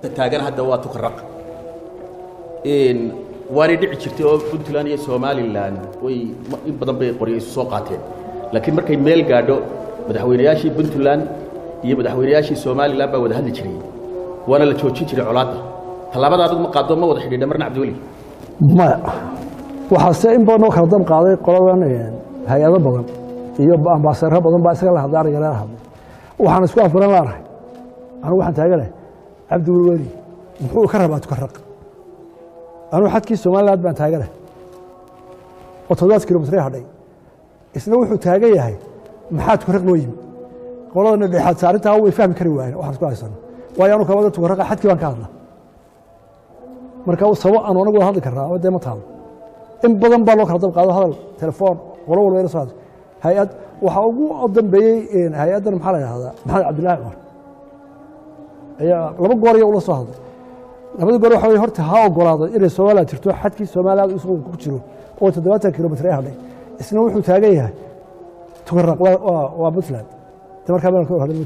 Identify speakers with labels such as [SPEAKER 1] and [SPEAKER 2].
[SPEAKER 1] taagan hadda waa tukarraq waana dhici jirtay oo Puntland iyo Somaliland way in badan bay qoriyay soo qaateen laakiin markay meel gaadho madaxweynayaashii Puntland iyo madaxweynayaashii Somaliland baa wada hadli jiray waana la joojin jiray colaadda talaabada adag ma qaado ma wada xidhiidha marna Cabdiweli
[SPEAKER 2] ma waxa in badan oo kala dab qaaday qoladan hay'ado badan iyo ambassador badan baa isaga la hadlaanaya la hadlay waxaan isku afran laanahay anu waxaan taaganahay Cabdiweli muxuu ka rabaa tukarraq anu xadkii Somaliland baan taaganahay oo 7 kiiloomitir hadhay isna wuxuu taagan yahay maxaa tukarraq loo yimi qoladana dhexaad saarintaa way fahmi kari waayeen waxaan isku haysan waayo anu kawada tukarraq xadkii baan ka hadlaa marka uu sabab aan anagu hadli karnaa oo deema taalo in badan baa loo kala dab qaado hadal telefoon qolo walba ila soo hay'ad waxa ugu dambeeyay hay'adan maxaa la yiraahdaa Maxamed Cabdullaahi Umar ayaa laba goor iyo ula soo hadlay labada goor waxa way horta ha ogolaado inay Soomaaliya jirto xadkii Soomaaliya isugu ku jiro oo 7 kiiloomitir hadhay isna wuxuu taagan yahay tukarraq waa Puntland markaa baan ka hadlay